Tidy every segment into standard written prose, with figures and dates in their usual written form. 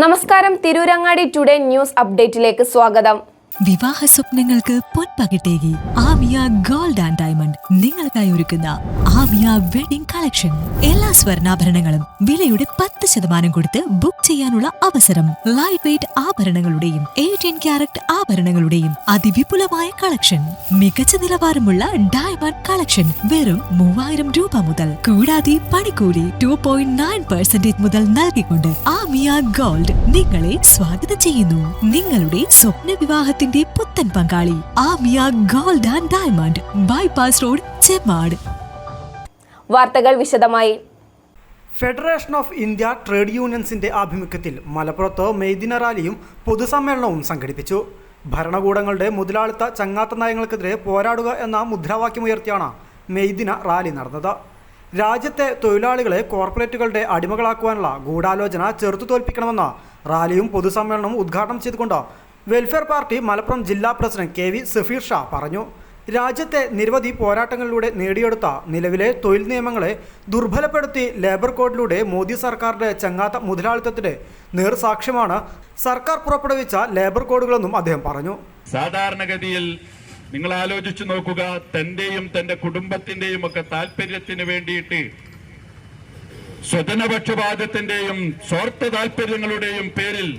നമസ്കാരം, Tirurangadi today news അപ്ഡേറ്റിലേക്ക് സ്വാഗതം. വിവാഹ സ്വപ്നങ്ങൾക്ക് പൊൻപകിട്ടേകി ആമിയ ഗോൾഡ് ആൻഡ് ഡയമണ്ട് നിങ്ങൾക്കായി ഒരുക്കുന്ന ആമിയ വെഡിംഗ് കളക്ഷൻ. എല്ലാ സ്വർണ്ണാഭരണങ്ങളും വിലയുടെ 10% കൊടുത്ത് ബുക്ക് ചെയ്യാനുള്ള അവസരം. ലൈറ്റ് വെയ്റ്റ് ആഭരണങ്ങളുടെയും 18 ക്യാരറ്റ് ആഭരണങ്ങളുടെയും അതിവിപുലമായ കളക്ഷൻ. മികച്ച നിലവാരമുള്ള ഡയമണ്ട് കളക്ഷൻ വെറും 3000 രൂപ മുതൽ. കൂടാതെ പണിക്കൂലി 2.9% മുതൽ നൽകിക്കൊണ്ട് ആമിയ ഗോൾഡ് നിങ്ങളെ സ്വാഗതം ചെയ്യുന്നു. നിങ്ങളുടെ സ്വപ്ന വിവാഹത്തിൽ പുത്തൻ പങ്കാളി Amiya gold and diamond, bypass road, Chemmad. വാർത്തകൾ വിശദമായി. ഫെഡറേഷൻ ഓഫ് ഇന്ത്യ ട്രേഡ് യൂണിയൻസിന്റെ ആഭിമുഖ്യത്തിൽ മലപ്പുറത്ത് മെയ്ദിന റാലിയും പൊതുസമ്മേളനവും സംഘടിപ്പിച്ചു. ഭരണകൂടങ്ങളുടെ മുതലാളിത്ത ചങ്ങാത്ത നയങ്ങൾക്കെതിരെ പോരാടുക എന്ന മുദ്രാവാക്യമുയർത്തിയാണ് മെയ്ദിന റാലി നടന്നത്. രാജ്യത്തെ തൊഴിലാളികളെ കോർപ്പറേറ്റുകളുടെ അടിമകളാക്കുവാനുള്ള ഗൂഢാലോചന ചെറുത്തു തോൽപ്പിക്കണമെന്ന് റാലിയും പൊതുസമ്മേളനവും ഉദ്ഘാടനം ചെയ്തുകൊണ്ട് വെൽഫെയർ പാർട്ടി മലപ്പുറം ജില്ലാ പ്രസിഡന്റ് കെ.വി. സഫീർ ഷാ പറഞ്ഞു. രാജ്യത്തെ നിരവധി പോരാട്ടങ്ങളിലൂടെ നേടിയെടുത്ത നിലവിലെ തൊഴിൽ നിയമങ്ങളെ ദുർബലപ്പെടുത്തി ലേബർ കോഡിലൂടെ മോദി സർക്കാരിന്റെ ചങ്ങാത്ത മുതലാളിത്തത്തിന്റെ നേർസാക്ഷ്യമാണ് സർക്കാർ പുറപ്പെടുവിച്ച ലേബർ കോഡുകളെന്നും അദ്ദേഹം പറഞ്ഞു. സാധാരണഗതിയിൽ നിങ്ങൾ ആലോചിച്ചു നോക്കുക, തന്റെയും തന്റെ കുടുംബത്തിന്റെയും ഒക്കെ താല്പര്യത്തിന് വേണ്ടിയിട്ട് സ്വജനപക്ഷപാതത്തിന്റെയും സ്വാർത്ഥ താല്പര്യങ്ങളുടെയും പേരിൽ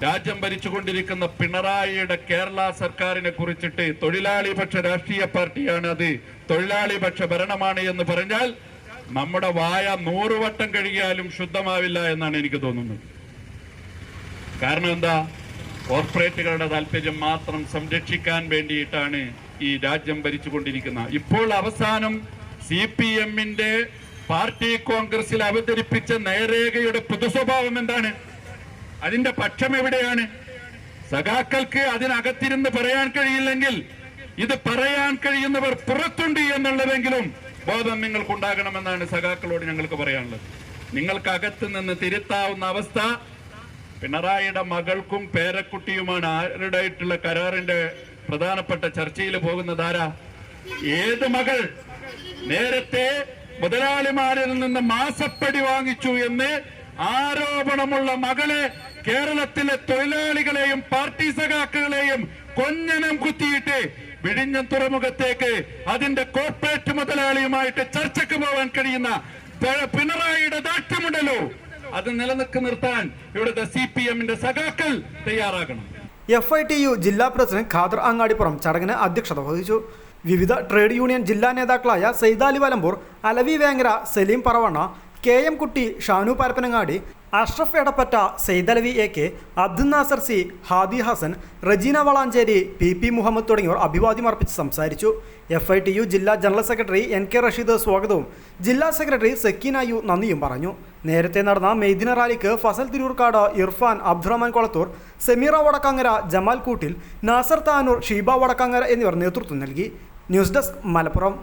രാജ്യം ഭരിച്ചുകൊണ്ടിരിക്കുന്ന പിണറായിയുടെ കേരള സർക്കാരിനെ കുറിച്ചിട്ട് തൊഴിലാളി പക്ഷ രാഷ്ട്രീയ പാർട്ടിയാണ്, അത് തൊഴിലാളി പക്ഷ ഭരണമാണ് എന്ന് പറഞ്ഞാൽ നമ്മുടെ വായ 100 വട്ടം കഴുകിയാലും ശുദ്ധമാവില്ല എന്നാണ് എനിക്ക് തോന്നുന്നത്. കാരണം എന്താ? കോർപ്പറേറ്റുകളുടെ താല്പര്യം മാത്രം സംരക്ഷിക്കാൻ വേണ്ടിയിട്ടാണ് ഈ രാജ്യം ഭരിച്ചുകൊണ്ടിരിക്കുന്നത്. ഇപ്പോൾ അവസാനം CPM-ന്റെ പാർട്ടി കോൺഗ്രസിൽ അവതരിപ്പിച്ച നയരേഖയുടെ പൊതുസ്വഭാവം എന്താണ്? അതിന്റെ പക്ഷം എവിടെയാണ്? സഖാക്കൾക്ക് അതിനകത്തിരുന്ന് പറയാൻ കഴിയില്ലെങ്കിൽ ഇത് പറയാൻ കഴിയുന്നവർ പുറത്തുണ്ട് എന്നുള്ളതെങ്കിലും ബോധം നിങ്ങൾക്കുണ്ടാകണമെന്നാണ് സഖാക്കളോട് ഞങ്ങൾക്ക് പറയാനുള്ളത്. നിങ്ങൾക്കകത്ത് നിന്ന് തിരുത്താവുന്ന അവസ്ഥ പിണറായിയുടെ മകൾക്കും പേരക്കുട്ടിയുമാണ്. ആരുടെയായിട്ടുള്ള കരാറിന്റെ പ്രധാനപ്പെട്ട ചർച്ചയിൽ പോകുന്നതാരാ? ഏത് മകൾ? നേരത്തെ മുതലാളിമാരിൽ നിന്ന് മാസപ്പടി വാങ്ങിച്ചു എന്ന് ആരോപണമുള്ള മകളെ കേരളത്തിലെ തൊഴിലാളികളെയും പാർട്ടി സഖാക്കളെയും കൊഞ്ഞനം കുത്തിയിട്ട് വിഴിഞ്ഞം തുറമുഖത്തേക്ക് അതിന്റെ കോർപ്പറേറ്റ് മുതലാളിയുമായിട്ട് ചർച്ചയ്ക്ക് പോകാൻ കഴിയുന്ന പിണറായിയുടെ ദാഷ്ട്യമുണ്ടല്ലോ, അത് നിലനിൽക്കി നിർത്താൻ ഇവിടുത്തെ CPM-ന്റെ സഖാക്കൾ തയ്യാറാകണം. FITU ജില്ലാ പ്രസിഡന്റ് ഖാദർ അങ്ങാടിപ്പുറം ചടങ്ങിന് അധ്യക്ഷത വഹിച്ചു. വിവിധ ട്രേഡ് യൂണിയൻ ജില്ലാ നേതാക്കളായ സൈദാലി വലമ്പൂർ, അലവി വേങ്ങര, സലീം പറവണ്ണ, KM കുട്ടി, Shanu Parappanangadi, Ashraf Edappatta, Saidalavi AK, Abdul Nasar C, Hadi Hasan, Regina Valanchery, PP Muhammad തുടങ്ങിയവർ അഭിവാദ്യം അർപ്പിച്ച് സംസാരിച്ചു. FITU ജില്ലാ ജനറൽ സെക്രട്ടറി NK റഷീദ് സ്വാഗതവും ജില്ലാ സെക്രട്ടറി സക്കീന യു നന്ദിയും പറഞ്ഞു. നേരത്തെ നടന്ന മെയ്ദിന റാലിക്ക് ഫസൽ തിരൂർക്കാട്, ഇർഫാൻ, അബ്ദുറഹ്മാൻ കൊളത്തൂർ, സമീറ വടക്കങ്ങര, ജമാൽ കൂട്ടിൽ, നാസർ താനൂർ, ഷീബ വടക്കങ്ങര എന്നിവർ നേതൃത്വം നൽകി. News desk, Malappuram.